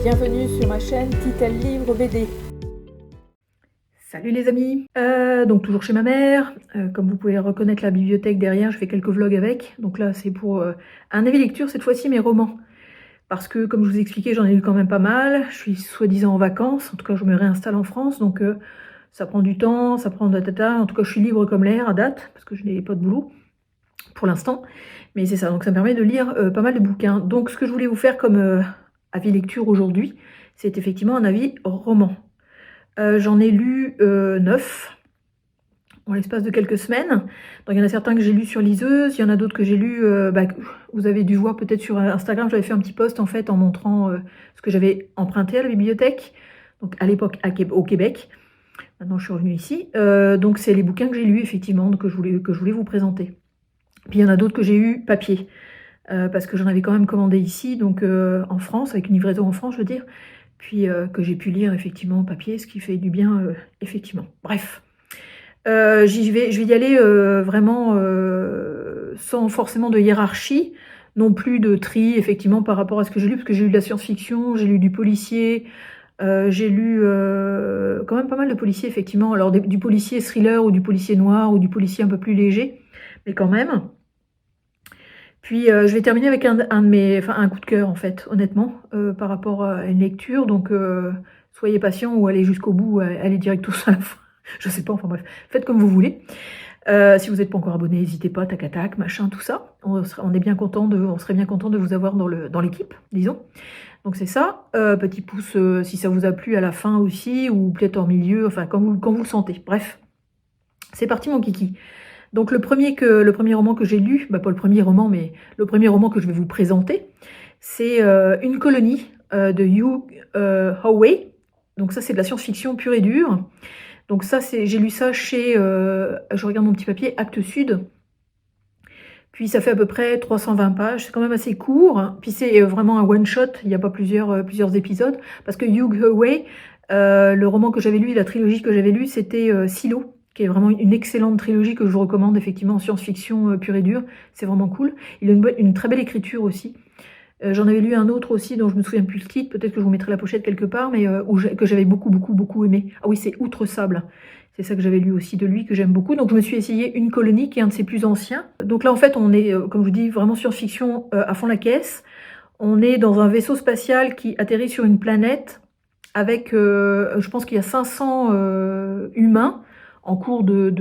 Bienvenue sur ma chaîne Titel Livre BD. Salut les amis, donc toujours chez ma mère, comme vous pouvez reconnaître la bibliothèque derrière, je fais quelques vlogs avec, donc là c'est pour un avis lecture, cette fois-ci mes romans, parce que comme je vous expliquais j'en ai lu quand même pas mal, je suis soi-disant en vacances, en tout cas je me réinstalle en France, donc ça prend du temps, ça prend de la tata, en tout cas je suis libre comme l'air à date, parce que je n'ai pas de boulot pour l'instant, mais c'est ça, donc ça me permet de lire pas mal de bouquins. Donc ce que je voulais vous faire comme avis lecture aujourd'hui, c'est effectivement un avis roman. J'en ai lu 9 en l'espace de quelques semaines. Donc il y en a certains que j'ai lus sur liseuse, il y en a d'autres que j'ai lus, vous avez dû voir peut-être sur Instagram, j'avais fait un petit post en fait en montrant ce que j'avais emprunté à la bibliothèque, donc à l'époque au Québec. Maintenant je suis revenue ici. Donc c'est les bouquins que j'ai lus effectivement, que je voulais vous présenter. Puis il y en a d'autres que j'ai eu papier, parce que j'en avais quand même commandé ici, donc en France, avec une livraison en France je veux dire. Puis que j'ai pu lire effectivement en papier, ce qui fait du bien, effectivement. Bref, je vais y aller vraiment sans forcément de hiérarchie, non plus de tri, effectivement, par rapport à ce que j'ai lu, parce que j'ai lu de la science-fiction, j'ai lu du policier, j'ai lu quand même pas mal de policiers, effectivement. Alors du policier thriller, ou du policier noir, ou du policier un peu plus léger, mais quand même. Puis je vais terminer avec un coup de cœur en fait, honnêtement, par rapport à une lecture. Donc soyez patient ou allez jusqu'au bout, allez directement à la fin. Je sais pas, enfin bref, faites comme vous voulez. Si vous n'êtes pas encore abonné, n'hésitez pas, tac à tac, machin, tout ça. On serait bien content de vous avoir dans l'équipe, disons. Donc c'est ça. Petit pouce si ça vous a plu à la fin aussi, ou peut-être en milieu, enfin quand vous le sentez. Bref, c'est parti mon kiki. Donc le premier roman que j'ai lu, pas le premier roman, mais le premier roman que je vais vous présenter, c'est Une colonie de Hugh Howey. Donc ça c'est de la science-fiction pure et dure. Donc ça j'ai lu ça chez, je regarde mon petit papier, Actes Sud. Puis ça fait à peu près 320 pages, c'est quand même assez court. Puis c'est vraiment un one-shot, il n'y a pas plusieurs épisodes. Parce que Hugh Howey, le roman que j'avais lu, la trilogie que j'avais lue, c'était Silo, qui est vraiment une excellente trilogie que je vous recommande effectivement en science-fiction pure et dure. C'est vraiment cool. Il a une très belle écriture aussi. J'en avais lu un autre aussi dont je me souviens plus le titre, peut-être que je vous mettrai la pochette quelque part, mais que j'avais beaucoup aimé. Ah oui, c'est Outre Sable. C'est ça que j'avais lu aussi de lui, que j'aime beaucoup. Donc je me suis essayé Une colonie, qui est un de ses plus anciens. Donc là en fait on est, comme je vous dis, vraiment science-fiction à fond la caisse. On est dans un vaisseau spatial qui atterrit sur une planète avec, je pense qu'il y a 500 humains en cours de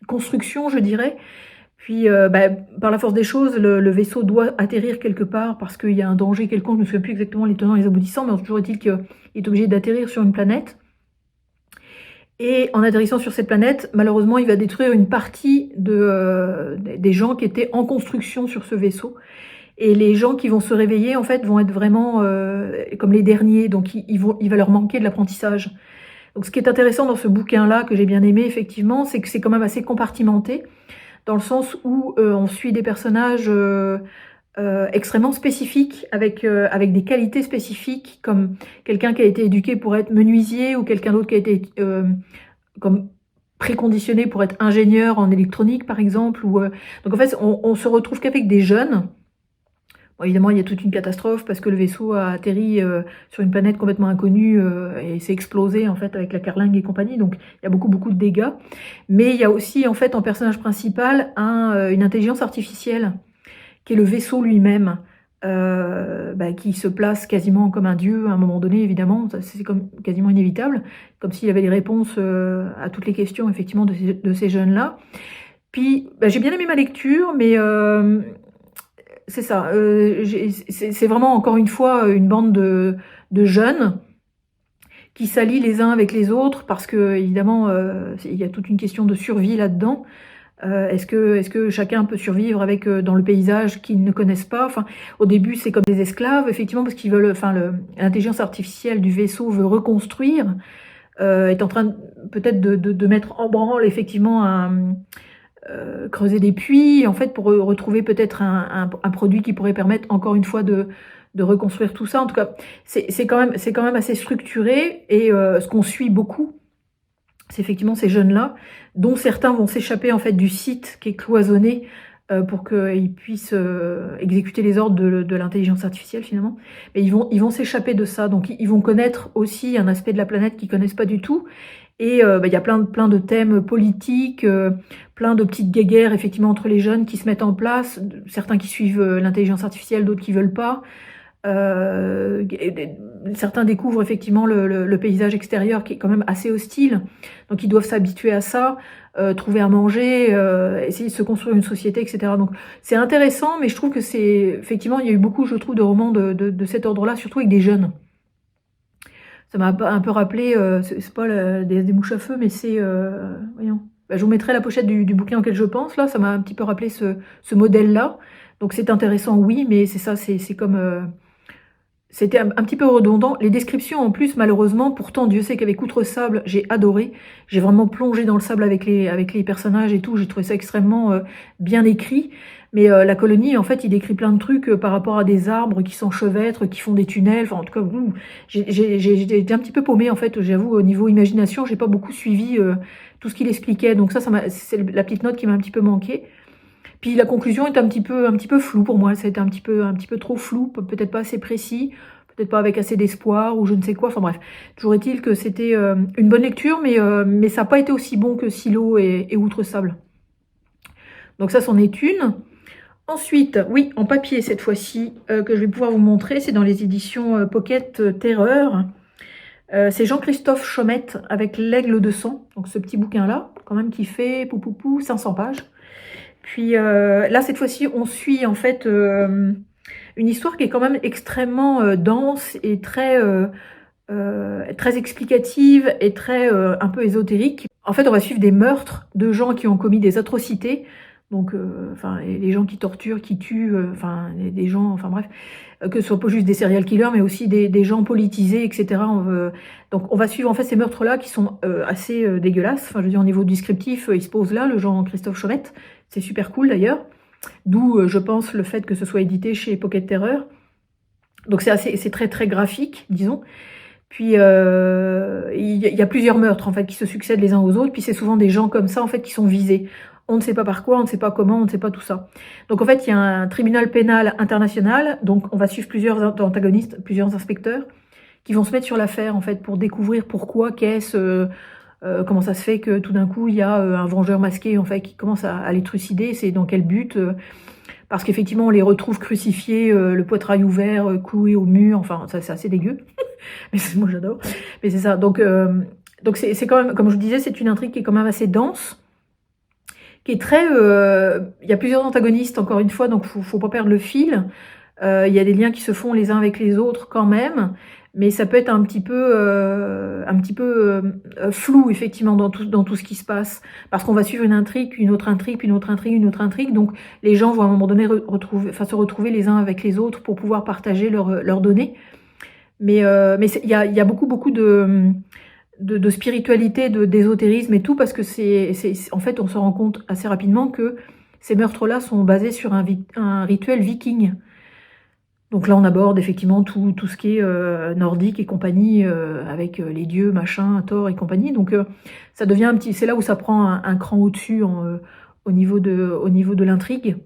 construction, je dirais. Puis, par la force des choses, le vaisseau doit atterrir quelque part parce qu'il y a un danger quelconque. Je ne me souviens plus exactement les tenants et les aboutissants, mais toujours est-il qu'il est obligé d'atterrir sur une planète. Et en atterrissant sur cette planète, malheureusement, il va détruire une partie des gens qui étaient en construction sur ce vaisseau. Et les gens qui vont se réveiller, en fait, vont être vraiment comme les derniers. Donc, il va leur manquer de l'apprentissage. Donc ce qui est intéressant dans ce bouquin-là, que j'ai bien aimé effectivement, c'est que c'est quand même assez compartimenté, dans le sens où on suit des personnages extrêmement spécifiques, avec des qualités spécifiques, comme quelqu'un qui a été éduqué pour être menuisier, ou quelqu'un d'autre qui a été comme préconditionné pour être ingénieur en électronique par exemple. Donc en fait on se retrouve qu'avec des jeunes. Bon, évidemment, il y a toute une catastrophe parce que le vaisseau a atterri sur une planète complètement inconnue et s'est explosé en fait avec la carlingue et compagnie. Donc, il y a beaucoup de dégâts. Mais il y a aussi en fait en personnage principal une intelligence artificielle qui est le vaisseau lui-même, qui se place quasiment comme un dieu à un moment donné. Évidemment, c'est comme quasiment inévitable, comme s'il avait les réponses à toutes les questions effectivement de ces jeunes-là. Puis, j'ai bien aimé ma lecture, mais c'est ça, c'est vraiment encore une fois une bande de jeunes qui s'allient les uns avec les autres parce que évidemment il y a toute une question de survie là-dedans. Est-ce que chacun peut survivre avec dans le paysage qu'ils ne connaissent pas? Enfin, au début c'est comme des esclaves effectivement parce qu'ils veulent, l'intelligence artificielle du vaisseau veut reconstruire, est en train peut-être de mettre en branle effectivement creuser des puits, en fait, pour retrouver peut-être un produit qui pourrait permettre, encore une fois, de reconstruire tout ça. En tout cas, c'est quand même assez structuré, et ce qu'on suit beaucoup, c'est effectivement ces jeunes-là, dont certains vont s'échapper en fait du site qui est cloisonné pour qu'ils puissent exécuter les ordres de l'intelligence artificielle finalement. Mais ils vont s'échapper de ça, donc ils vont connaître aussi un aspect de la planète qu'ils connaissent pas du tout. Et il y a plein de thèmes politiques, plein de petites guéguerres effectivement entre les jeunes qui se mettent en place, certains qui suivent l'intelligence artificielle, d'autres qui veulent pas. Certains découvrent effectivement le paysage extérieur qui est quand même assez hostile, donc ils doivent s'habituer à ça, trouver à manger, essayer de se construire une société, etc. Donc c'est intéressant, mais je trouve que c'est effectivement, il y a eu beaucoup, je trouve, de romans de cet ordre-là, surtout avec des jeunes. Ça m'a un peu rappelé, c'est pas des mouches à feu, mais c'est, voyons, bah, je vous mettrai la pochette du bouquin auquel je pense, là, ça m'a un petit peu rappelé ce modèle-là. Donc c'est intéressant, oui, mais c'est ça, c'est comme... C'était un petit peu redondant. Les descriptions, en plus, malheureusement, pourtant, Dieu sait qu'avec Outre-Sable, j'ai adoré. J'ai vraiment plongé dans le sable avec les personnages et tout. J'ai trouvé ça extrêmement bien écrit. Mais la colonie, en fait, il décrit plein de trucs par rapport à des arbres qui s'enchevêtrent, qui font des tunnels. Enfin, en tout cas, j'ai été un petit peu paumée, en fait, j'avoue, au niveau imagination. J'ai pas beaucoup suivi tout ce qu'il expliquait. Donc ça c'est la petite note qui m'a un petit peu manqué. Puis la conclusion est un petit peu floue pour moi. C'était un petit peu trop flou, peut-être pas assez précis, peut-être pas avec assez d'espoir ou je ne sais quoi. Enfin bref, toujours est-il que c'était une bonne lecture, mais ça n'a pas été aussi bon que Silo et Outre-Sable. Donc ça, c'en est une. Ensuite, oui, en papier cette fois-ci, que je vais pouvoir vous montrer, c'est dans les éditions Pocket Terreur. C'est Jean-Christophe Chaumette avec L'Aigle de sang, donc ce petit bouquin-là, quand même qui fait 500 pages. Puis là, cette fois-ci, on suit en fait une histoire qui est quand même extrêmement dense et très explicative et très un peu ésotérique. En fait, on va suivre des meurtres de gens qui ont commis des atrocités. Donc, enfin, les gens qui torturent, qui tuent, enfin, des gens, enfin bref, que ce soit pas juste des serial killers, mais aussi des gens politisés, etc. Donc, on va suivre en fait ces meurtres-là qui sont assez dégueulasses. Enfin, je veux dire, au niveau descriptif, il se pose là, le Jean-Christophe Chaumette. C'est super cool d'ailleurs. D'où, je pense, le fait que ce soit édité chez Pocket Terreur. Donc, c'est très très graphique, disons. Puis, il y a plusieurs meurtres en fait qui se succèdent les uns aux autres. Puis, c'est souvent des gens comme ça en fait qui sont visés. On ne sait pas par quoi, on ne sait pas comment, on ne sait pas tout ça. Donc en fait, il y a un tribunal pénal international, donc on va suivre plusieurs antagonistes, plusieurs inspecteurs, qui vont se mettre sur l'affaire en fait pour découvrir pourquoi, qu'est-ce, comment ça se fait que tout d'un coup il y a un vengeur masqué en fait qui commence à les trucider, c'est dans quel but parce qu'effectivement on les retrouve crucifiés, le poitrail ouvert, cloués au mur, enfin ça c'est assez dégueu, mais moi j'adore, mais c'est ça, donc c'est quand même, comme je vous disais, c'est une intrigue qui est quand même assez dense, qui est très... il y a plusieurs antagonistes, encore une fois, donc faut pas perdre le fil. Il y a des liens qui se font les uns avec les autres quand même, mais ça peut être un petit peu flou, effectivement, dans tout ce qui se passe. Parce qu'on va suivre une intrigue, une autre intrigue, puis une autre intrigue, une autre intrigue. Donc les gens vont à un moment donné se retrouver les uns avec les autres pour pouvoir partager leurs données. Mais il y a beaucoup de spiritualité, d'ésotérisme et tout, parce que en fait, on se rend compte assez rapidement que ces meurtres-là sont basés sur un rituel viking. Donc là, on aborde effectivement tout ce qui est nordique et compagnie, avec les dieux, machin, Thor et compagnie. Donc ça devient c'est là où ça prend un cran au-dessus au niveau de l'intrigue.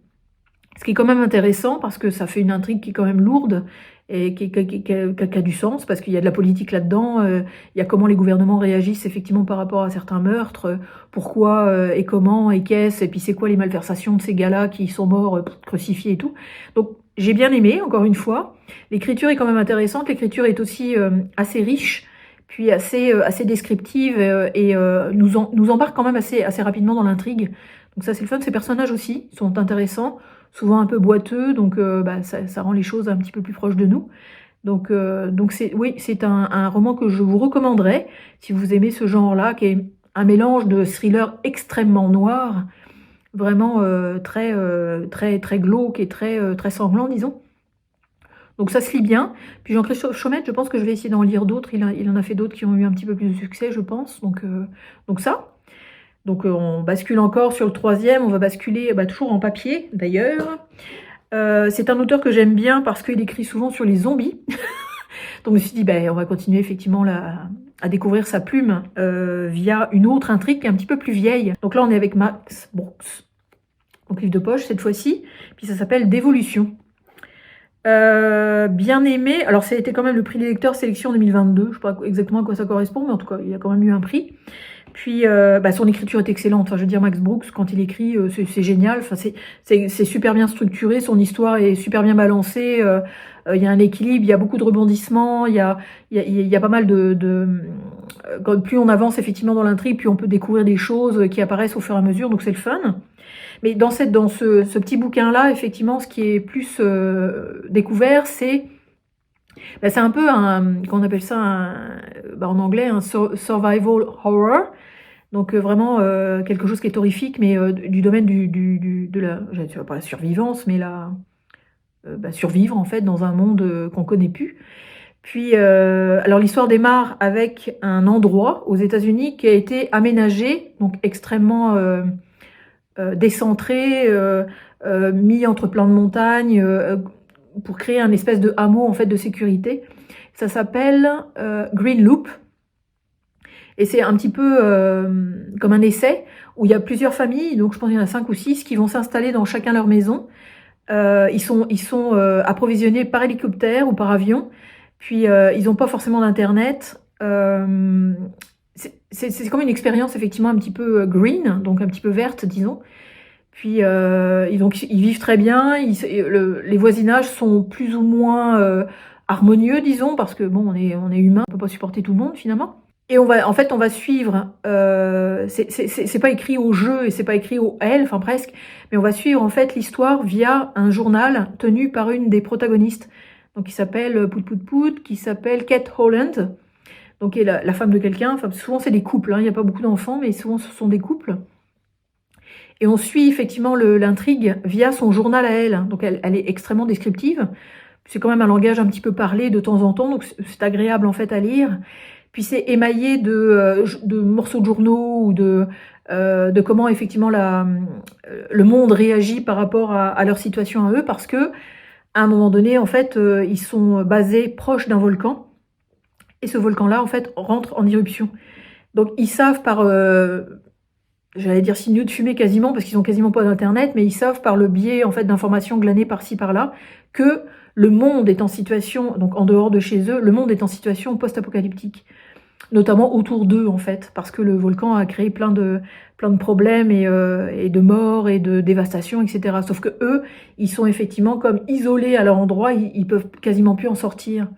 Ce qui est quand même intéressant parce que ça fait une intrigue qui est quand même lourde et qui a du sens parce qu'il y a de la politique là-dedans, il y a comment les gouvernements réagissent effectivement par rapport à certains meurtres, pourquoi et comment et qu'est-ce, et puis c'est quoi les malversations de ces gars-là qui sont morts crucifiés et tout. Donc j'ai bien aimé, encore une fois. L'écriture est quand même intéressante, l'écriture est aussi assez riche, puis assez descriptive et nous embarque quand même assez rapidement dans l'intrigue. Donc ça c'est le fun, ces personnages aussi sont intéressants, souvent un peu boiteux, donc ça rend les choses un petit peu plus proches de nous. Donc c'est un roman que je vous recommanderais si vous aimez ce genre-là, qui est un mélange de thriller extrêmement noir, vraiment très glauque et très sanglant, disons. Donc ça se lit bien. Puis Jean-Christophe Chaumette, je pense que je vais essayer d'en lire d'autres. Il en a fait d'autres qui ont eu un petit peu plus de succès, je pense. Donc ça. Donc on bascule encore sur le troisième, on va basculer toujours en papier d'ailleurs. C'est un auteur que j'aime bien parce qu'il écrit souvent sur les zombies. Donc je me suis dit, on va continuer effectivement à découvrir sa plume via une autre intrigue qui est un petit peu plus vieille. Donc là on est avec Max Brooks. donc livre de poche cette fois-ci, puis ça s'appelle Dévolution. Bien aimé, alors ça a été quand même le prix des lecteurs sélection 2022, je sais pas exactement à quoi ça correspond, mais en tout cas il y a quand même eu un prix. Puis son écriture est excellente, enfin, je veux dire Max Brooks quand il écrit c'est génial, enfin, c'est super bien structuré, son histoire est super bien balancée, il y a un équilibre, il y a beaucoup de rebondissements, il y a pas mal plus on avance effectivement dans l'intrigue, plus on peut découvrir des choses qui apparaissent au fur et à mesure, donc c'est le fun. Mais dans ce petit bouquin-là, effectivement, ce qui est plus découvert, c'est un peu qu'on appelle ça en anglais un survival horror. Donc vraiment quelque chose qui est horrifique, mais du domaine de pas la survivance, mais survivre en fait dans un monde qu'on connaît plus. Puis alors l'histoire démarre avec un endroit aux États-Unis qui a été aménagé, donc extrêmement décentré, mis entre plein de montagnes, pour créer un espèce de hameau en fait de sécurité. Ça s'appelle Green Loop. Et c'est un petit peu comme un essai où il y a plusieurs familles, donc je pense qu'il y en a 5 ou 6 qui vont s'installer dans chacun leur maison. Ils sont approvisionnés par hélicoptère ou par avion, puis ils n'ont pas forcément d'internet. C'est comme une expérience effectivement un petit peu green, donc un petit peu verte, disons. Puis ils vivent très bien, les voisinages sont plus ou moins harmonieux, disons, parce que bon, on est humain, on peut pas supporter tout le monde finalement. Et on va suivre, c'est pas écrit au jeu et c'est pas écrit au L, enfin presque, mais on va suivre en fait l'histoire via un journal tenu par une des protagonistes, donc qui s'appelle qui s'appelle Kate Holland, donc qui est la femme de quelqu'un. Enfin souvent c'est des couples, hein, il n'y a pas beaucoup d'enfants, mais souvent ce sont des couples. Et on suit effectivement l'intrigue via son journal à elle, donc elle est extrêmement descriptive. C'est quand même un langage un petit peu parlé de temps en temps, donc c'est agréable en fait à lire. Puis c'est émaillé de morceaux de journaux ou de comment effectivement le monde réagit par rapport à leur situation à eux, parce que à un moment donné, en fait, ils sont basés proches d'un volcan, et ce volcan-là, en fait, rentre en éruption. Donc ils savent par, j'allais dire signaux de fumée quasiment, parce qu'ils ont quasiment pas d'internet, mais ils savent par le biais en fait d'informations glanées par-ci par-là que le monde est en situation, donc en dehors de chez eux, le monde est en situation post-apocalyptique, notamment autour d'eux en fait, parce que le volcan a créé plein de problèmes et de morts et de dévastation, etc. Sauf que eux, ils sont effectivement comme isolés à leur endroit, ils peuvent quasiment plus en sortir.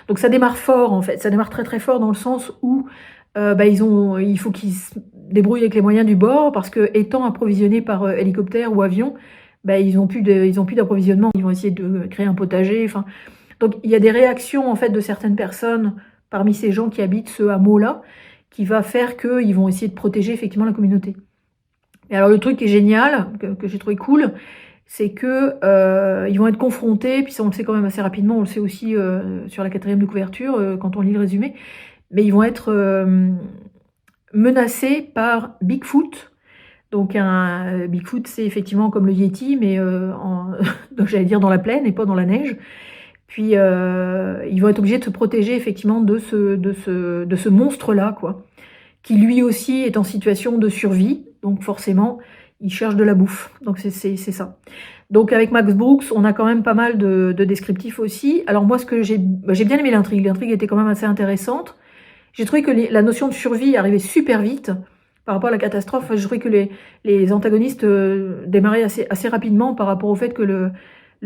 Donc ça démarre fort en fait, ça démarre très très fort dans le sens où il faut qu'ils se débrouillent avec les moyens du bord, parce que étant approvisionnés par hélicoptère ou avion, ils ont plus d'approvisionnement. Ils vont essayer de créer un potager. Enfin, donc il y a des réactions en fait de certaines personnes parmi ces gens qui habitent ce hameau-là, qui va faire qu'ils vont essayer de protéger effectivement la communauté. Et alors le truc qui est génial, que j'ai trouvé cool, c'est que ils vont être confrontés, puis ça on le sait quand même assez rapidement, on le sait aussi sur la 4e de couverture quand on lit le résumé, mais ils vont être menacés par Bigfoot. Donc Bigfoot, c'est effectivement comme le Yeti, mais donc j'allais dire dans la plaine et pas dans la neige. Puis ils vont être obligés de se protéger effectivement de ce monstre-là, quoi, qui lui aussi est en situation de survie, donc forcément il cherche de la bouffe. Donc c'est ça. Donc avec Max Brooks, on a quand même pas mal de descriptifs aussi. Alors moi, j'ai bien aimé l'intrigue. L'intrigue était quand même assez intéressante. J'ai trouvé que la notion de survie arrivait super vite par rapport à la catastrophe. Enfin, je trouvais que les antagonistes démarraient assez rapidement par rapport au fait que le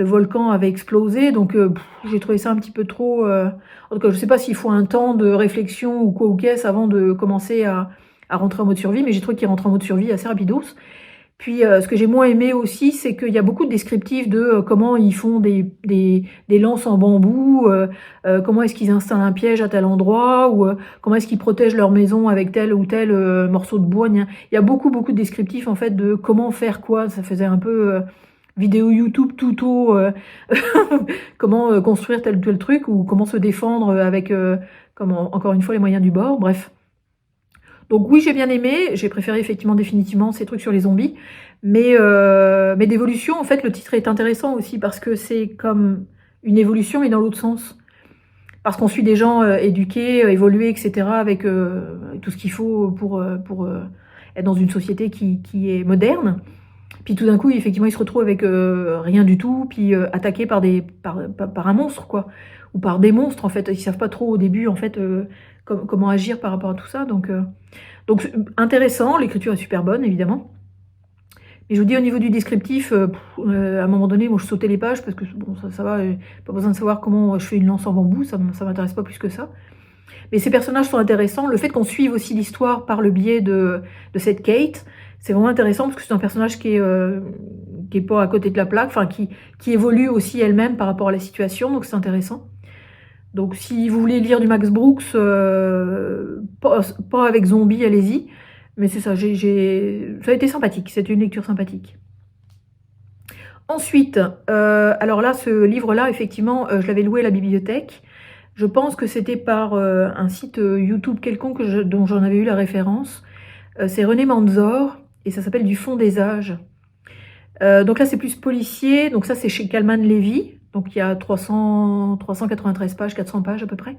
volcan avait explosé. Donc j'ai trouvé ça un petit peu trop... En tout cas, je ne sais pas s'il faut un temps de réflexion ou quoi ou qu'est-ce avant de commencer à rentrer en mode survie, mais j'ai trouvé qu'il rentre en mode survie assez rapidos. Puis ce que j'ai moins aimé aussi, c'est qu'il y a beaucoup de descriptifs de comment ils font des lances en bambou, comment est-ce qu'ils installent un piège à tel endroit, ou comment est-ce qu'ils protègent leur maison avec tel ou tel morceau de bois. Il y a beaucoup de descriptifs en fait de comment faire quoi. Ça faisait un peu vidéo YouTube tuto, comment construire tel ou tel truc, ou comment se défendre avec, encore une fois, les moyens du bord, bref. Donc oui, j'ai bien aimé, j'ai préféré effectivement définitivement ces trucs sur les zombies, mais d'évolution, en fait, le titre est intéressant aussi parce que c'est comme une évolution, mais dans l'autre sens. Parce qu'on suit des gens éduqués, évolués, etc., avec tout ce qu'il faut pour être dans une société qui est moderne. Puis tout d'un coup, effectivement, il se retrouve avec rien du tout, puis attaqué par un monstre, quoi, ou par des monstres, en fait. Ils savent pas trop au début, en fait, comment agir par rapport à tout ça. Donc intéressant, l'écriture est super bonne, évidemment. Mais je vous dis, au niveau du descriptif, à un moment donné, moi, je sautais les pages parce que bon, ça va, pas besoin de savoir comment je fais une lance en bambou, ça m'intéresse pas plus que ça. Mais ces personnages sont intéressants. Le fait qu'on suive aussi l'histoire par le biais de cette Kate, c'est vraiment intéressant parce que c'est un personnage qui est pas à côté de la plaque, enfin qui évolue aussi elle-même par rapport à la situation, donc c'est intéressant. Donc si vous voulez lire du Max Brooks, pas avec zombie, allez-y. Mais c'est ça, ça a été sympathique, c'était une lecture sympathique. Ensuite, alors là, ce livre-là, effectivement, je l'avais loué à la bibliothèque. Je pense que c'était par un site YouTube quelconque dont j'en avais eu la référence. C'est René Manzor, et ça s'appelle Du fond des âges. Donc là, c'est plus policier, donc ça, c'est chez Calman Levy. Donc il y a 393 pages, 400 pages à peu près.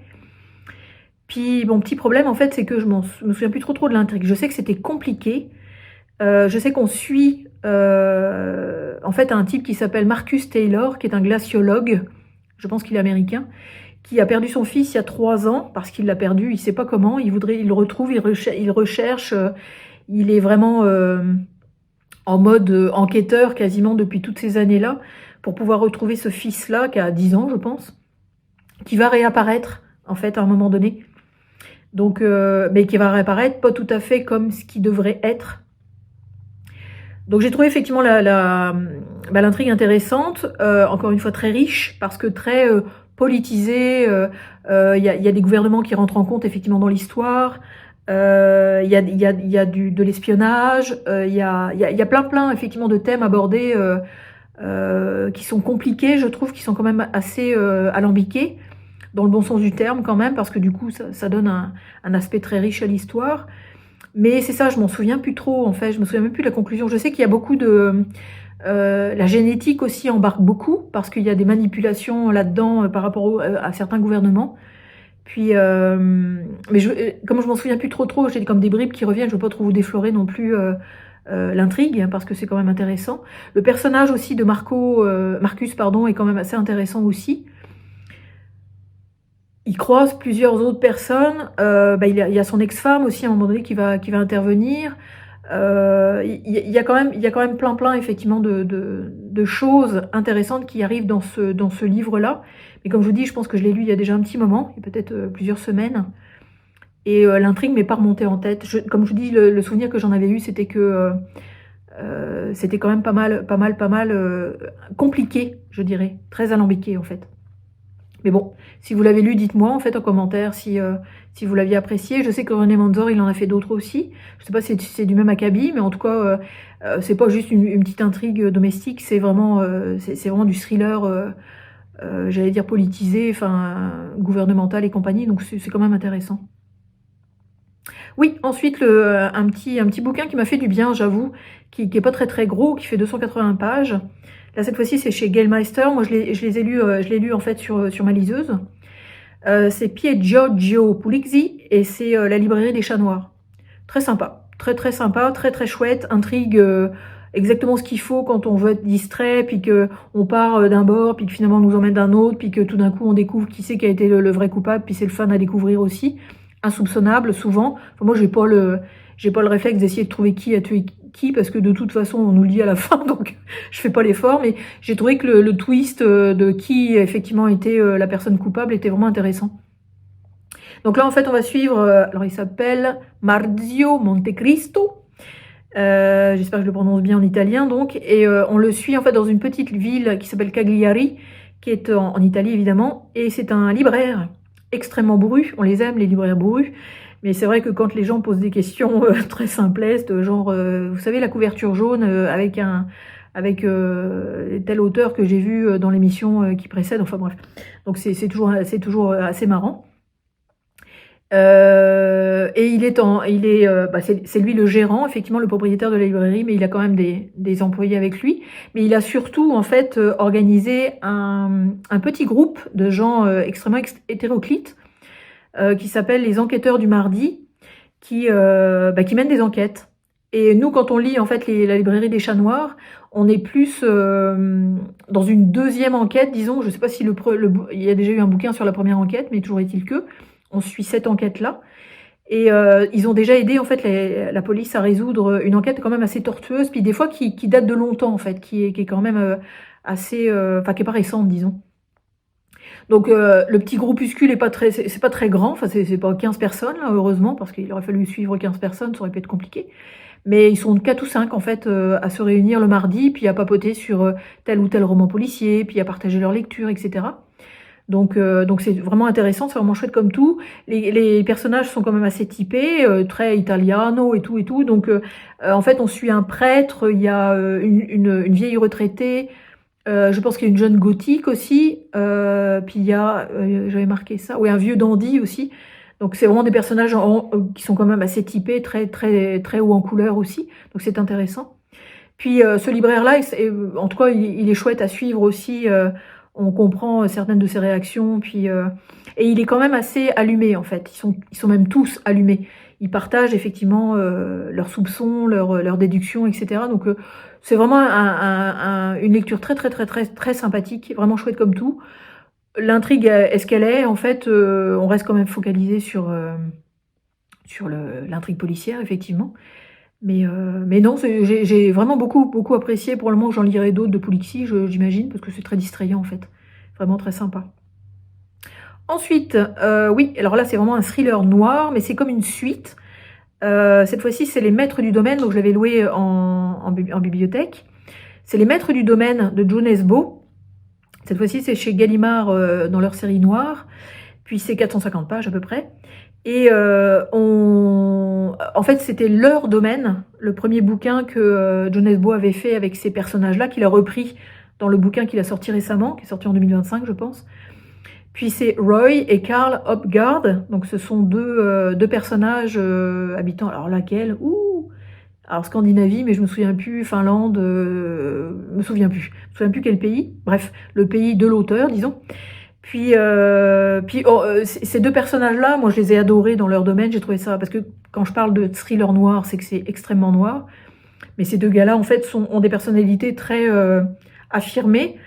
Puis mon petit problème, en fait, c'est que je me souviens plus trop de l'intrigue. Je sais que c'était compliqué. Je sais qu'on suit en fait un type qui s'appelle Marcus Taylor, qui est un glaciologue, je pense qu'il est américain, qui a perdu son fils il y a 3 ans, parce qu'il l'a perdu, il ne sait pas comment, il le retrouve, il recherche, il est vraiment en mode enquêteur quasiment depuis toutes ces années-là, pour pouvoir retrouver ce fils-là, qui a 10 ans, je pense, qui va réapparaître, en fait, à un moment donné. Donc, mais qui va réapparaître pas tout à fait comme ce qui devrait être. Donc j'ai trouvé effectivement l'intrigue intéressante, encore une fois très riche, parce que très politisée. Il y a des gouvernements qui rentrent en compte effectivement dans l'histoire. Il y a de l'espionnage. Il y a plein effectivement de thèmes abordés qui sont compliqués, je trouve, qui sont quand même assez alambiqués, dans le bon sens du terme quand même, parce que du coup ça donne un aspect très riche à l'histoire. Mais c'est ça, je m'en souviens plus trop, en fait, je me souviens même plus de la conclusion. Je sais qu'il y a beaucoup de... la génétique aussi embarque beaucoup, parce qu'il y a des manipulations là-dedans par rapport à certains gouvernements. Puis, mais comme je m'en souviens plus trop, j'ai comme des bribes qui reviennent, je ne veux pas trop vous déflorer non plus l'intrigue, hein, parce que c'est quand même intéressant. Le personnage aussi de Marcus, pardon, est quand même assez intéressant aussi. Il croise plusieurs autres personnes. Il y a son ex-femme aussi à un moment donné qui va intervenir. Il y a quand même plein effectivement de choses intéressantes qui arrivent dans ce livre-là. Mais comme je vous dis, je pense que je l'ai lu il y a déjà un petit moment, il y a peut-être plusieurs semaines. Et l'intrigue m'est pas remontée en tête. Comme je vous dis, le souvenir que j'en avais eu, c'était que c'était quand même pas mal compliqué, je dirais, très alambiqué en fait. Mais bon, si vous l'avez lu, dites-moi en fait en commentaire si vous l'aviez apprécié. Je sais que René Manzor, il en a fait d'autres aussi. Je sais pas si c'est du même acabit, mais en tout cas, c'est pas juste une petite intrigue domestique, c'est vraiment du thriller, j'allais dire politisé, enfin gouvernemental et compagnie, donc c'est quand même intéressant. Oui, ensuite, un petit bouquin qui m'a fait du bien, j'avoue, qui est pas très gros, qui fait 280 pages. Là, cette fois-ci, c'est chez Gale-Meister. Moi, je l'ai lu en fait sur ma liseuse. C'est Giorgio Pulizzi et c'est La librairie des chats noirs. Très sympa, très sympa, très chouette. Intrigue, exactement ce qu'il faut quand on veut être distrait, puis qu'on part d'un bord, puis que finalement on nous emmène d'un autre, puis que tout d'un coup on découvre qui c'est qui a été le vrai coupable, puis c'est le fun à découvrir aussi. Insoupçonnable, souvent. Enfin, moi, j'ai pas le réflexe d'essayer de trouver qui a tué qui, parce que de toute façon, on nous le dit à la fin, donc je fais pas l'effort, mais j'ai trouvé que le twist de qui effectivement était la personne coupable était vraiment intéressant. Donc là, en fait, on va suivre, alors il s'appelle Marzio Montecristo, j'espère que je le prononce bien en italien, donc, et on le suit en fait dans une petite ville qui s'appelle Cagliari, qui est en Italie évidemment, et c'est un libraire extrêmement bourru, on les aime les libraires bourrus, mais c'est vrai que quand les gens posent des questions très simplestes, genre, vous savez, la couverture jaune avec tel auteur que j'ai vu dans l'émission qui précède, enfin bref, donc c'est toujours assez marrant. Et c'est lui le gérant, effectivement le propriétaire de la librairie, mais il a quand même des employés avec lui. Mais il a surtout en fait organisé un petit groupe de gens extrêmement hétéroclites qui s'appelle les enquêteurs du mardi, qui mènent des enquêtes. Et nous, quand on lit en fait la librairie des Chats Noirs, on est plus dans une deuxième enquête, disons. Je ne sais pas si il y a déjà eu un bouquin sur la première enquête, mais toujours est-il que on suit cette enquête-là. Et ils ont déjà aidé en fait la police à résoudre une enquête quand même assez tortueuse, puis des fois qui date de longtemps en fait, qui est quand même assez, enfin qui est pas récente, disons. Donc le petit groupuscule est pas très, c'est pas très grand, enfin c'est pas 15 personnes là, heureusement, parce qu'il aurait fallu suivre 15 personnes, ça aurait pu être compliqué. Mais ils sont 4 ou 5 en fait à se réunir le mardi, puis à papoter sur tel ou tel roman policier, puis à partager leur lecture, etc. Donc c'est vraiment intéressant, c'est vraiment chouette comme tout. Les personnages sont quand même assez typés, très italiano et tout et tout. Donc en fait on suit un prêtre, il y a une vieille retraitée, je pense qu'il y a une jeune gothique aussi, puis il y a, j'avais marqué ça, oui un vieux dandy aussi. Donc c'est vraiment des personnages qui sont quand même assez typés, très très très haut en couleur aussi. Donc c'est intéressant. Puis ce libraire-là, en tout cas, il est chouette à suivre aussi. On comprend certaines de ses réactions, puis et il est quand même assez allumé en fait. Ils sont même tous allumés. Ils partagent effectivement leurs soupçons, leurs déductions, etc. Donc c'est vraiment une lecture très très très très très sympathique, vraiment chouette comme tout. L'intrigue est ce qu'elle est. En fait, on reste quand même focalisé sur l'intrigue policière, effectivement. Mais non, j'ai vraiment beaucoup apprécié. Pour le moment, j'en lirai d'autres de Pulixi, j'imagine, parce que c'est très distrayant, en fait. Vraiment très sympa. Ensuite, oui, alors là, c'est vraiment un thriller noir, mais c'est comme une suite. Cette fois-ci, c'est Les Maîtres du Domaine, donc je l'avais loué en bibliothèque. C'est Les Maîtres du Domaine de Joe Nesbo. Cette fois-ci, c'est chez Gallimard dans leur série noire. Puis c'est 450 pages à peu près. Et en fait, c'était leur domaine, le premier bouquin que Joe Nesbo avait fait avec ces personnages-là, qu'il a repris dans le bouquin qu'il a sorti récemment, qui est sorti en 2025, je pense. Puis c'est Roy et Carl Hopgard, donc ce sont deux personnages habitants, alors laquelle alors Scandinavie, mais je me souviens plus, Finlande, me souviens plus quel pays, bref, le pays de l'auteur, disons. Puis ces deux personnages-là, moi je les ai adorés dans leur domaine, j'ai trouvé ça, parce que quand je parle de thriller noir, c'est que c'est extrêmement noir, mais ces deux gars-là, en fait, ont des personnalités très affirmées,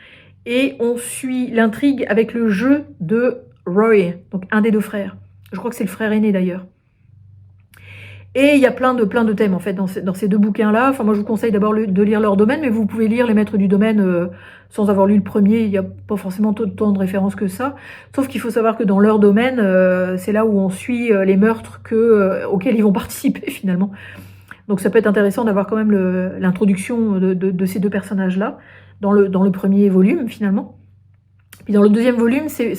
et on suit l'intrigue avec le jeu de Roy, donc un des deux frères. Je crois que c'est le frère aîné d'ailleurs. Et il y a plein de thèmes en fait dans ces deux bouquins-là. Enfin, moi je vous conseille d'abord de lire leur domaine, mais vous pouvez lire Les Maîtres du Domaine sans avoir lu le premier. Il n'y a pas forcément tant de références que ça. Sauf qu'il faut savoir que dans leur domaine, c'est là où on suit les meurtres auxquels ils vont participer finalement. Donc ça peut être intéressant d'avoir quand même l'introduction de ces deux personnages-là dans le premier volume finalement. Puis dans le deuxième volume, il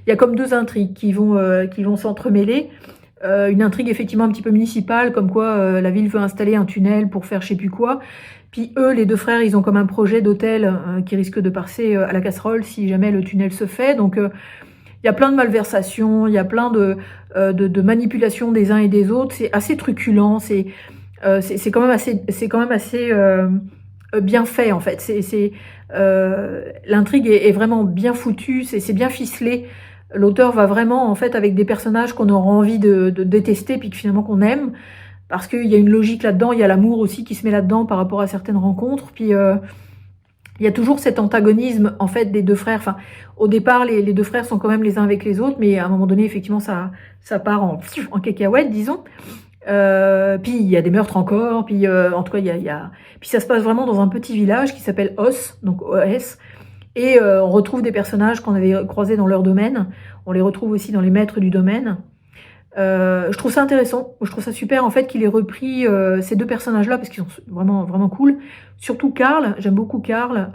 y a comme deux intrigues qui vont s'entremêler. Une intrigue effectivement un petit peu municipale, comme quoi la ville veut installer un tunnel pour faire je sais plus quoi. Puis eux, les deux frères, ils ont comme un projet d'hôtel qui risque de passer à la casserole si jamais le tunnel se fait. Donc il y a plein de malversations, il y a plein de manipulations des uns et des autres. C'est assez truculent, c'est quand même assez bien fait en fait. L'intrigue est vraiment bien foutue, c'est bien ficelé. L'auteur va vraiment en fait avec des personnages qu'on aura envie de détester puis que finalement qu'on aime, parce qu'il y a une logique là-dedans, il y a l'amour aussi qui se met là-dedans par rapport à certaines rencontres, puis il y a toujours cet antagonisme en fait des deux frères. Enfin, au départ les deux frères sont quand même les uns avec les autres, mais à un moment donné effectivement ça part en cacahuète, disons. Puis il y a des meurtres encore, puis en tout cas puis ça se passe vraiment dans un petit village qui s'appelle Os, donc OS. Et on retrouve des personnages qu'on avait croisés dans leur domaine. On les retrouve aussi dans Les Maîtres du Domaine. Je trouve ça intéressant. Je trouve ça super en fait qu'il ait repris ces deux personnages-là parce qu'ils sont vraiment vraiment cool. Surtout Carl. J'aime beaucoup Carl.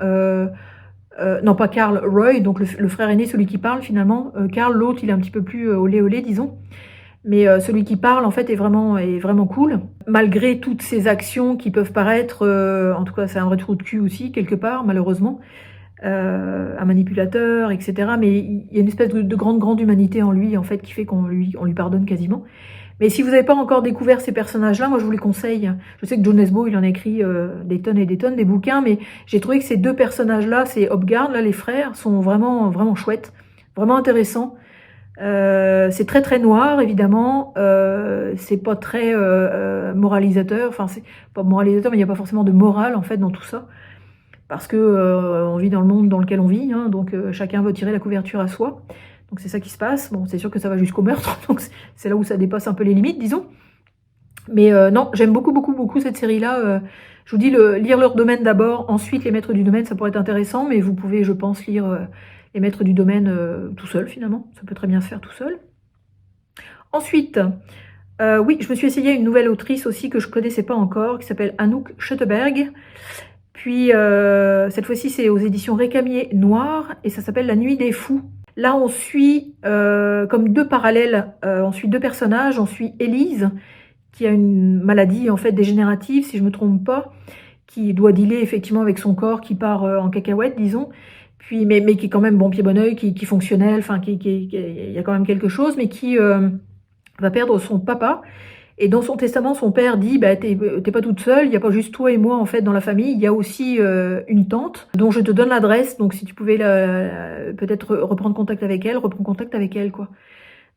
Non pas Carl, Roy, donc le frère aîné, celui qui parle finalement. Carl, l'autre, il est un petit peu plus olé olé, disons. Mais celui qui parle en fait est vraiment cool. Malgré toutes ces actions qui peuvent paraître, en tout cas c'est un vrai trou de cul aussi quelque part malheureusement. Un manipulateur, etc. Mais il y a une espèce de grande humanité en lui, en fait, qui fait qu'on lui pardonne quasiment. Mais si vous n'avez pas encore découvert ces personnages-là, moi je vous les conseille. Je sais que Joe Nesbo, il en a écrit des tonnes et des tonnes, des bouquins, mais j'ai trouvé que ces deux personnages-là, ces Hopgard, là, les frères, sont vraiment chouettes, vraiment intéressants. C'est très très noir évidemment, c'est pas très moralisateur, enfin c'est pas moralisateur mais il n'y a pas forcément de morale en fait dans tout ça. Parce que on vit dans le monde dans lequel on vit, hein, donc chacun veut tirer la couverture à soi. Donc c'est ça qui se passe. Bon, c'est sûr que ça va jusqu'au meurtre, donc c'est là où ça dépasse un peu les limites, disons. Mais non, j'aime beaucoup, beaucoup, beaucoup cette série-là. Je vous dis, lire leur domaine d'abord, ensuite les maîtres du domaine, ça pourrait être intéressant, mais vous pouvez, je pense, lire les maîtres du domaine tout seul, finalement. Ça peut très bien se faire tout seul. Ensuite, oui, je me suis essayée à une nouvelle autrice aussi que je ne connaissais pas encore, qui s'appelle Anouk Schutteberg. Puis, cette fois-ci, c'est aux éditions Récamier Noir, et ça s'appelle La Nuit des Fous. Là, on suit, comme deux parallèles, on suit deux personnages. On suit Élise, qui a une maladie en fait dégénérative, si je me trompe pas, qui doit dealer effectivement avec son corps qui part en cacahuète, disons, puis mais qui est quand même bon pied bon oeil, qui est fonctionnel, enfin il y a quand même quelque chose, mais qui va perdre son papa. Et dans son testament, son père dit bah, t'es pas toute seule, il n'y a pas juste toi et moi en fait dans la famille, il y a aussi une tante dont je te donne l'adresse, donc si tu pouvais peut-être reprendre contact avec elle, reprends contact avec elle, quoi.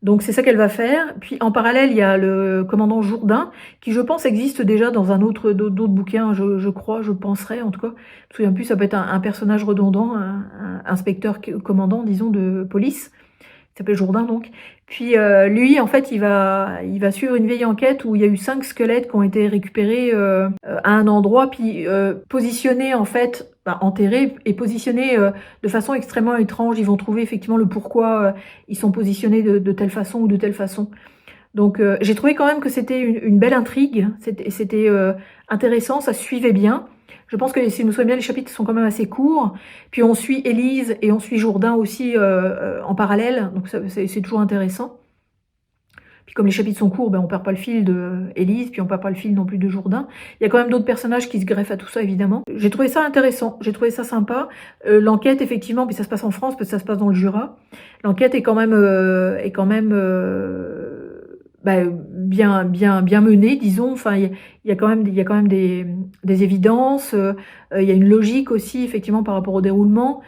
Donc c'est ça qu'elle va faire. Puis en parallèle, il y a le commandant Jourdain, qui je pense existe déjà dans d'autres bouquins, je crois, je penserais en tout cas. Je me souviens plus, ça peut être un personnage redondant, un inspecteur commandant, disons, de police. Il s'appelle Jourdain donc. Puis lui, en fait, il va suivre une vieille enquête où il y a eu 5 squelettes qui ont été récupérés à un endroit, puis positionnés en fait, enterrés et positionnés de façon extrêmement étrange. Ils vont trouver effectivement le pourquoi ils sont positionnés de telle façon ou de telle façon. Donc j'ai trouvé quand même que c'était une belle intrigue, c'était intéressant, ça suivait bien. Je pense que si je me souviens bien, les chapitres sont quand même assez courts. Puis on suit Élise et on suit Jourdain aussi en parallèle, donc c'est toujours intéressant. Puis comme les chapitres sont courts, ben on perd pas le fil de Élise, puis on perd pas le fil non plus de Jourdain. Il y a quand même d'autres personnages qui se greffent à tout ça, évidemment. J'ai trouvé ça intéressant, j'ai trouvé ça sympa. L'enquête, effectivement, puis ça se passe en France, parce que ça se passe dans le Jura. L'enquête est quand même, bien menée, disons. Enfin, il y a quand même des évidences. Il y a une logique aussi, effectivement, par rapport au déroulement.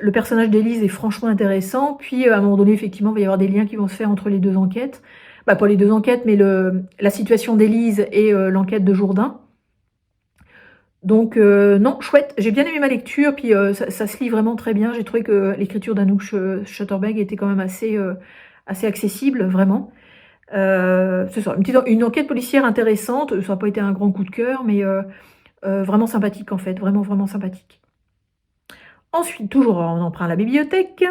Le personnage d'Élise est franchement intéressant. Puis, à un moment donné, effectivement, il va y avoir des liens qui vont se faire entre les deux enquêtes. Pas les deux enquêtes, mais la situation d'Élise et l'enquête de Jourdain. Donc, non, chouette. J'ai bien aimé ma lecture, puis ça se lit vraiment très bien. J'ai trouvé que l'écriture d'Anouk Schutteberg était quand même assez accessible, vraiment. C'est ça, une enquête policière intéressante. Ça n'a pas été un grand coup de cœur, mais vraiment sympathique, en fait. Vraiment, vraiment sympathique. Ensuite, toujours en emprunt à la bibliothèque.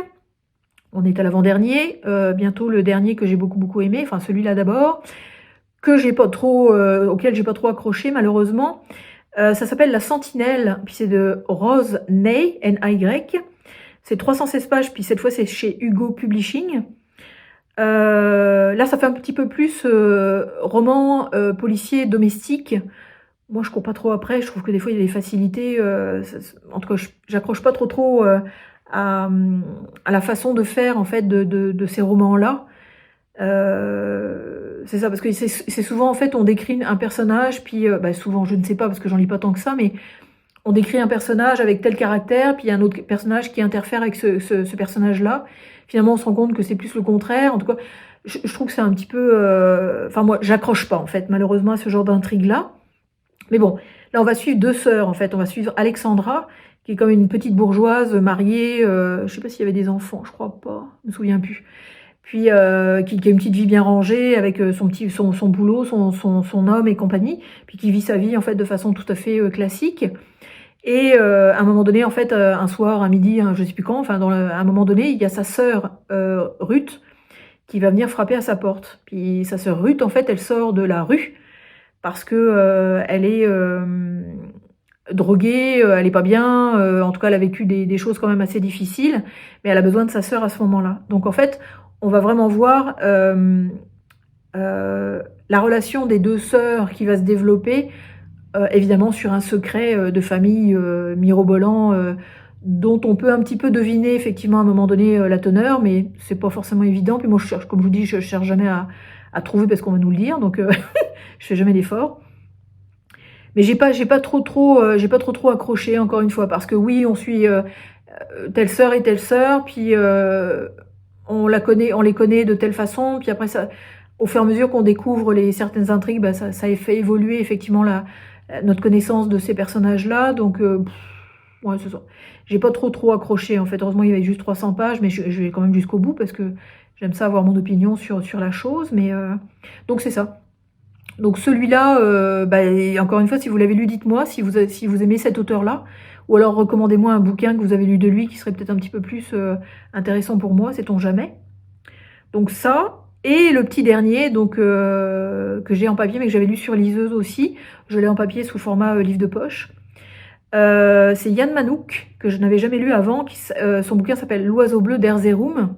On est à l'avant-dernier, bientôt le dernier que j'ai beaucoup beaucoup aimé, enfin celui-là d'abord, auquel j'ai pas trop accroché malheureusement. Ça s'appelle La Sentinelle, puis c'est de Rose Ney, N-A-Y. C'est 316 pages, puis cette fois c'est chez Hugo Publishing. Là ça fait un petit peu plus roman policier domestique. Moi je cours pas trop après, je trouve que des fois il y a des facilités, en tout cas j'accroche pas trop à la façon de faire en fait de ces romans-là. C'est ça, parce que c'est souvent en fait on décrit un personnage, puis souvent je ne sais pas parce que j'en lis pas tant que ça, mais on décrit un personnage avec tel caractère, puis il y a un autre personnage qui interfère avec ce personnage-là. Finalement on se rend compte que c'est plus le contraire. En tout cas, je trouve que c'est un petit peu... Enfin moi j'accroche pas en fait malheureusement à ce genre d'intrigue-là. Mais bon, là on va suivre deux sœurs en fait. On va suivre Alexandra, qui est comme une petite bourgeoise mariée, je sais pas s'il y avait des enfants, je crois pas, je me souviens plus. Puis qui a une petite vie bien rangée avec son boulot, son homme et compagnie, puis qui vit sa vie en fait de façon tout à fait classique. Et à un moment donné, en fait, un soir, un midi, je sais plus quand, enfin à un moment donné, il y a sa sœur Ruth qui va venir frapper à sa porte. Puis sa sœur Ruth, en fait, elle sort de la rue parce que elle est droguée, elle est pas bien, en tout cas elle a vécu des choses quand même assez difficiles, mais elle a besoin de sa sœur à ce moment-là. Donc en fait, on va vraiment voir la relation des deux sœurs qui va se développer, évidemment sur un secret de famille mirobolant, dont on peut un petit peu deviner effectivement à un moment donné la teneur, mais c'est pas forcément évident. Puis moi je cherche, comme je vous dis, je cherche jamais à trouver parce qu'on va nous le dire, donc je fais jamais d'effort. Mais j'ai pas trop accroché encore une fois, parce que oui, on suit telle sœur et telle sœur, puis on les connaît de telle façon, puis après ça, au fur et à mesure qu'on découvre certaines intrigues, bah, ça fait évoluer effectivement notre connaissance de ces personnages-là. Donc, ouais, c'est ça. J'ai pas trop accroché en fait. Heureusement, il y avait juste 300 pages, mais je vais quand même jusqu'au bout parce que j'aime ça avoir mon opinion sur la chose. Mais donc c'est ça. Donc celui-là, bah, et encore une fois, si vous l'avez lu, dites-moi si vous aimez cet auteur-là, ou alors recommandez-moi un bouquin que vous avez lu de lui qui serait peut-être un petit peu plus intéressant pour moi, sait-on jamais. Donc ça, et le petit dernier, donc que j'ai en papier, mais que j'avais lu sur liseuse aussi. Je l'ai en papier sous format livre de poche. C'est Yann Manouk, que je n'avais jamais lu avant. Son bouquin s'appelle L'oiseau bleu d'Erzerum.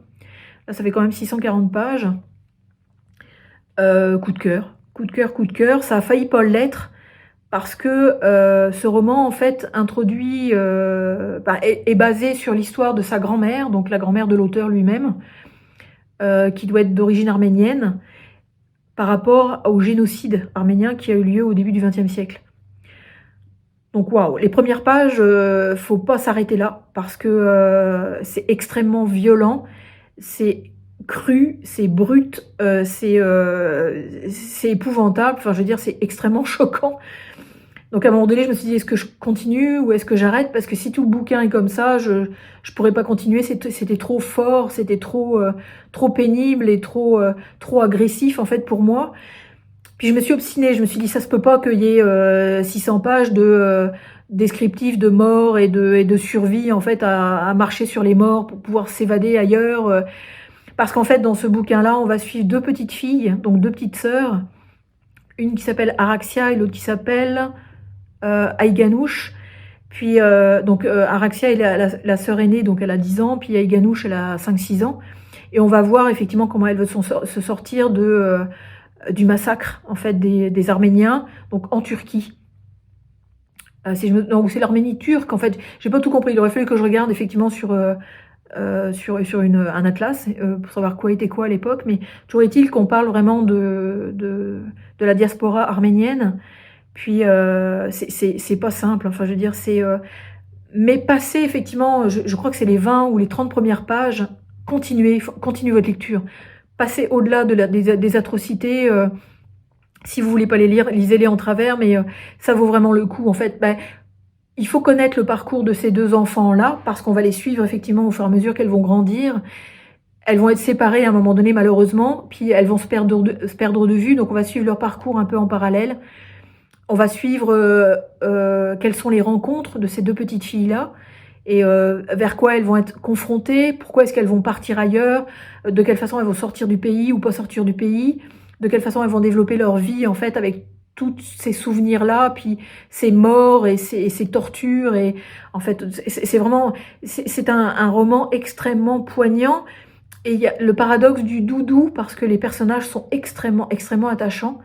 Là, ça fait quand même 640 pages. Coup de cœur. Coup de cœur, coup de cœur. Ça a failli pas l'être parce que ce roman, en fait, introduit, est basé sur l'histoire de sa grand-mère, donc la grand-mère de l'auteur lui-même, qui doit être d'origine arménienne, par rapport au génocide arménien qui a eu lieu au début du XXe siècle. Donc waouh, les premières pages, faut pas s'arrêter là parce que c'est extrêmement violent, c'est cru, c'est brut, c'est épouvantable. Enfin, je veux dire, c'est extrêmement choquant. Donc à un moment donné, je me suis dit, est-ce que je continue ou est-ce que j'arrête? Parce que si tout le bouquin est comme ça, je pourrais pas continuer. C'était trop fort, c'était trop pénible et trop agressif en fait pour moi. Puis je me suis obstinée, je me suis dit ça se peut pas qu'il y ait 600 pages de descriptifs de mort et de survie en fait à marcher sur les morts pour pouvoir s'évader ailleurs. Parce qu'en fait dans ce bouquin-là, on va suivre deux petites filles, donc deux petites sœurs, une qui s'appelle Araxia et l'autre qui s'appelle Aïganouche. Puis donc Araxia est la sœur aînée, donc elle a 10 ans, puis Aïganouche elle a 5-6 ans. Et on va voir effectivement comment elle veut se sortir du massacre en fait des Arméniens, donc en Turquie. Non, c'est l'Arménie turque en fait. J'ai pas tout compris. Il aurait fallu que je regarde effectivement sur un atlas pour savoir quoi était quoi à l'époque. Mais toujours est-il qu'on parle vraiment de la diaspora arménienne. Puis c'est pas simple. Enfin, je veux dire, mais passer effectivement, je crois que c'est les 20 ou les 30 premières pages. Continuez votre lecture. Passez au-delà des atrocités. Si vous voulez pas les lire, lisez-les en travers, mais ça vaut vraiment le coup. En fait, il faut connaître le parcours de ces deux enfants-là, parce qu'on va les suivre effectivement au fur et à mesure qu'elles vont grandir. Elles vont être séparées à un moment donné, malheureusement, puis elles vont se perdre de vue, donc on va suivre leur parcours un peu en parallèle. On va suivre quelles sont les rencontres de ces deux petites filles-là, et vers quoi elles vont être confrontées, pourquoi est-ce qu'elles vont partir ailleurs, de quelle façon elles vont sortir du pays ou pas sortir du pays, de quelle façon elles vont développer leur vie en fait avec tous ces souvenirs-là, puis ces morts et ces tortures. Et en fait, c'est vraiment, c'est un roman extrêmement poignant. Et il y a le paradoxe du doudou, parce que les personnages sont extrêmement attachants.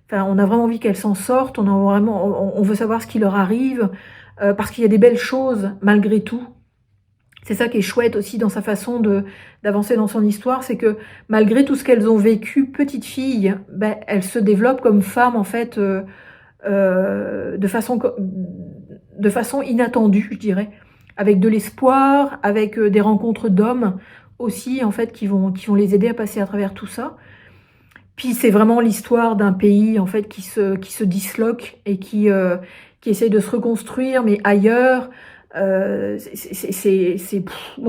Enfin, on a vraiment envie qu'elles s'en sortent, on veut savoir ce qui leur arrive, parce qu'il y a des belles choses malgré tout. C'est ça qui est chouette aussi dans sa façon d'avancer dans son histoire, c'est que malgré tout ce qu'elles ont vécu, petites filles, elles se développent comme femmes en fait de façon inattendue, je dirais, avec de l'espoir, avec des rencontres d'hommes aussi en fait qui vont les aider à passer à travers tout ça. Puis c'est vraiment l'histoire d'un pays en fait qui se disloque et qui essaye de se reconstruire, mais ailleurs. Moi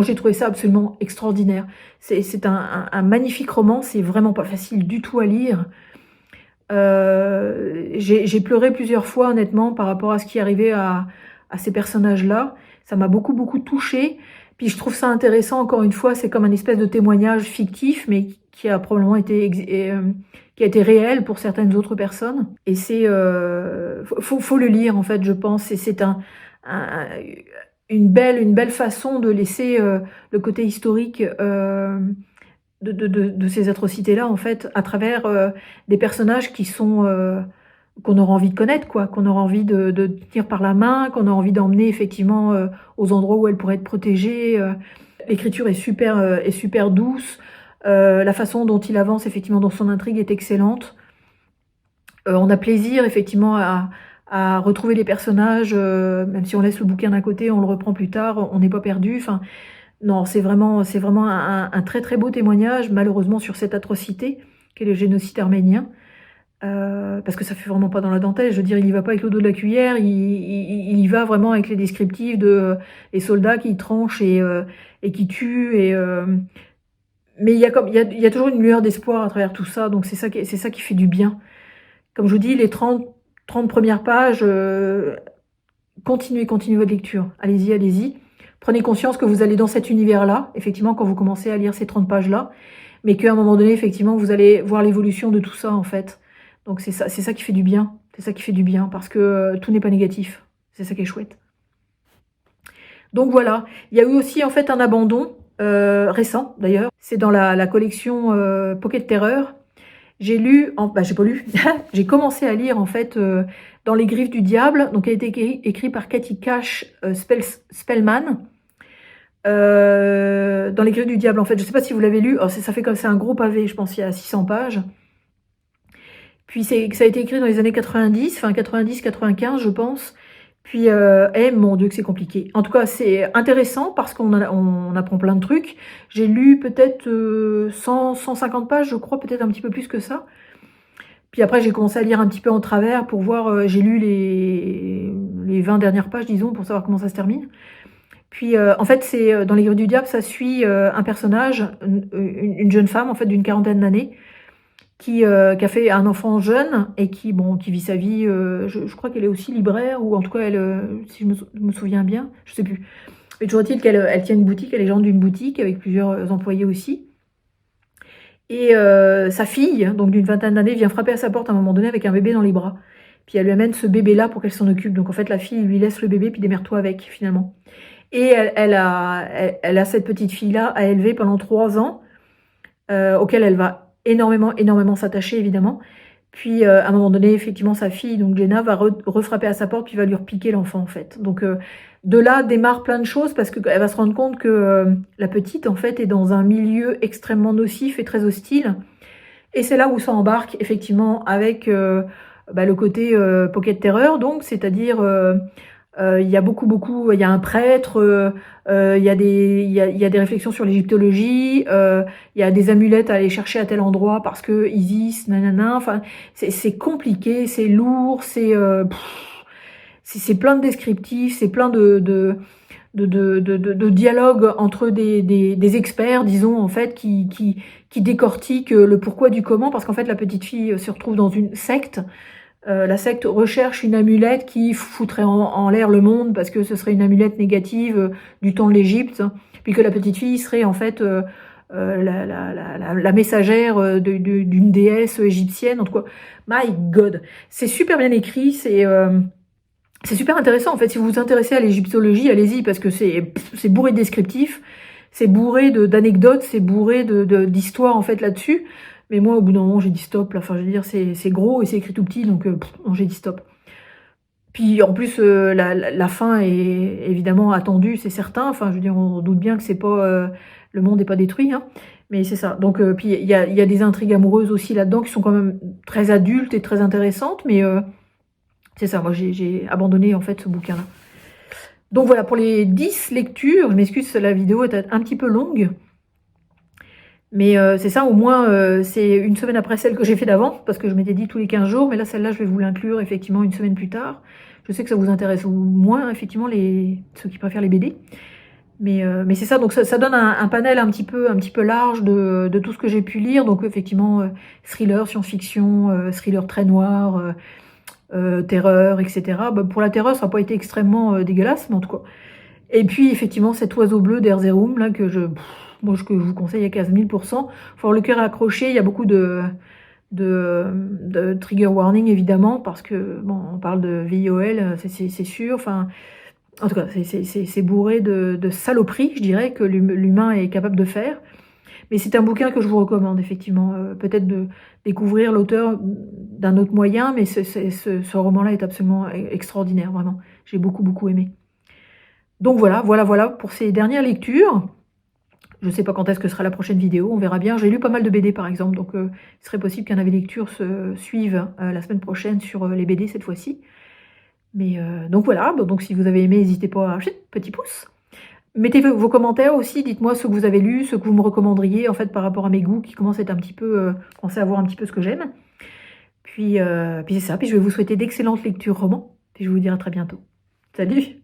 j'ai trouvé ça absolument extraordinaire. C'est un magnifique roman, c'est vraiment pas facile du tout à lire. J'ai pleuré plusieurs fois honnêtement par rapport à ce qui arrivait à ces personnages-là. Ça m'a beaucoup touchée. Puis je trouve ça intéressant, encore une fois, c'est comme un espèce de témoignage fictif, mais qui a probablement été qui a été réel pour certaines autres personnes. Et faut le lire en fait, je pense. Et c'est une belle façon de laisser le côté historique de ces atrocités-là en fait, à travers des personnages qui sont qu'on aura envie de connaître, quoi, qu'on aura envie de tenir par la main, qu'on a envie d'emmener effectivement aux endroits où elles pourraient être protégées. L'écriture est super douce. La façon dont il avance effectivement dans son intrigue est excellente. On a plaisir effectivement à retrouver les personnages, même si on laisse le bouquin d'un côté, on le reprend plus tard, on n'est pas perdu. Enfin, non, c'est vraiment un très très beau témoignage, malheureusement, sur cette atrocité qu'est le génocide arménien. Parce que ça fait vraiment pas dans la dentelle. Je veux dire, il y va pas avec le dos de la cuillère, il y va vraiment avec les descriptifs de les soldats qui tranchent et qui tuent. Mais il y a toujours une lueur d'espoir à travers tout ça, donc c'est ça qui fait du bien. Comme je vous dis, les 30 premières pages, continuez votre lecture. Allez-y, allez-y. Prenez conscience que vous allez dans cet univers-là, effectivement, quand vous commencez à lire ces 30 pages-là, mais qu'à un moment donné, effectivement, vous allez voir l'évolution de tout ça, en fait. Donc c'est ça qui fait du bien. C'est ça qui fait du bien, parce que tout n'est pas négatif. C'est ça qui est chouette. Donc voilà. Il y a eu aussi, en fait, un abandon, récent, d'ailleurs. C'est dans la collection Pocket Terreur. J'ai lu, j'ai pas lu, j'ai commencé à lire, en fait, dans les griffes du diable, donc elle a été écrit par Cathy Cash Spellman. Dans les griffes du diable, en fait, je sais pas si vous l'avez lu, ça fait comme c'est un gros pavé, je pense, il y a 600 pages. Puis ça a été écrit dans les années 90, enfin 90-95, je pense. Puis, mon Dieu que c'est compliqué. En tout cas, c'est intéressant parce qu'on apprend plein de trucs. J'ai lu peut-être 150 pages, je crois, peut-être un petit peu plus que ça. Puis après, j'ai commencé à lire un petit peu en travers pour voir, j'ai lu les 20 dernières pages, disons, pour savoir comment ça se termine. Puis, en fait, c'est dans Les Griffes du Diable, ça suit un personnage, une jeune femme, en fait, d'une quarantaine d'années, qui a fait un enfant jeune et qui vit sa vie. Je crois qu'elle est aussi libraire, ou en tout cas, elle, si je me souviens bien, je sais plus. Mais toujours est-il qu'elle tient une boutique, elle est gérante d'une boutique avec plusieurs employés aussi. Et sa fille, donc d'une vingtaine d'années, vient frapper à sa porte à un moment donné avec un bébé dans les bras. Puis elle lui amène ce bébé-là pour qu'elle s'en occupe. Donc en fait, la fille lui laisse le bébé, puis démerde-toi avec, finalement. Et elle a cette petite fille-là à élever pendant 3 ans, auquel elle va énormément s'attacher, évidemment. Puis à un moment donné, effectivement, sa fille, donc Jenna, va refrapper à sa porte, puis va lui repiquer l'enfant, en fait. Donc de là démarre plein de choses, parce qu'elle va se rendre compte que la petite, en fait, est dans un milieu extrêmement nocif et très hostile. Et c'est là où ça embarque, effectivement, avec le côté Pocket Terreur, donc, c'est-à-dire il y a il y a un prêtre, il y a des réflexions sur l'égyptologie, il y a des amulettes à aller chercher à tel endroit parce que Isis, nanana, enfin, c'est compliqué, c'est lourd, c'est plein de descriptifs, c'est plein de dialogues entre des experts, disons, en fait, qui décortiquent le pourquoi du comment, parce qu'en fait, la petite fille se retrouve dans une secte. La secte recherche une amulette qui foutrait en l'air le monde, parce que ce serait une amulette négative du temps de l'Égypte, puis que la petite fille serait en fait la messagère d'une déesse égyptienne. En tout cas, my God, c'est super bien écrit, c'est super intéressant. En fait, si vous vous intéressez à l'égyptologie, allez-y, parce que c'est bourré de descriptifs, c'est bourré d'anecdotes, c'est bourré d'histoires en fait là-dessus. Mais moi, au bout d'un moment, j'ai dit stop. Là. Enfin, je veux dire, c'est gros et c'est écrit tout petit, donc j'ai dit stop. Puis en plus, la fin est évidemment attendue, c'est certain. Enfin, je veux dire, on doute bien que c'est pas le monde n'est pas détruit, hein. Mais c'est ça. Donc, puis il y a des intrigues amoureuses aussi là-dedans qui sont quand même très adultes et très intéressantes. Mais c'est ça. Moi, j'ai abandonné en fait ce bouquin-là. Donc voilà, pour les 10 lectures, je m'excuse, la vidéo est un petit peu longue. Mais c'est ça, au moins, c'est une semaine après celle que j'ai fait d'avant, parce que je m'étais dit tous les 15 jours, mais là, celle-là, je vais vous l'inclure, effectivement, une semaine plus tard. Je sais que ça vous intéresse moins, effectivement, ceux qui préfèrent les BD. Mais c'est ça, donc ça donne un panel un petit peu large de tout ce que j'ai pu lire. Donc, effectivement, thriller, science-fiction, thriller très noir, terreur, etc. Pour la terreur, ça n'a pas été extrêmement dégueulasse, mais en tout cas. Et puis, effectivement, cet oiseau bleu d'Erzerum, là, que je vous conseille à 15 000%. Faut avoir le cœur accroché. Il y a beaucoup de trigger warning, évidemment, parce que, on parle de VIOL, c'est sûr. Enfin, en tout cas, c'est bourré de saloperies, je dirais, que l'humain est capable de faire. Mais c'est un bouquin que je vous recommande, effectivement. Peut-être de découvrir l'auteur d'un autre moyen, mais ce roman-là est absolument extraordinaire, vraiment. J'ai beaucoup aimé. Donc voilà pour ces dernières lectures. Je ne sais pas quand est-ce que sera la prochaine vidéo, on verra bien. J'ai lu pas mal de BD par exemple, donc il serait possible qu'un avis lecture se suive la semaine prochaine sur les BD cette fois-ci. Mais donc voilà, donc si vous avez aimé, n'hésitez pas à petit pouce. Mettez vos commentaires aussi, dites-moi ce que vous avez lu, ce que vous me recommanderiez, en fait, par rapport à mes goûts qui commencent à être un petit peu, commencer à voir un petit peu ce que j'aime. Puis c'est ça, puis je vais vous souhaiter d'excellentes lectures romans, puis je vous dis à très bientôt. Salut!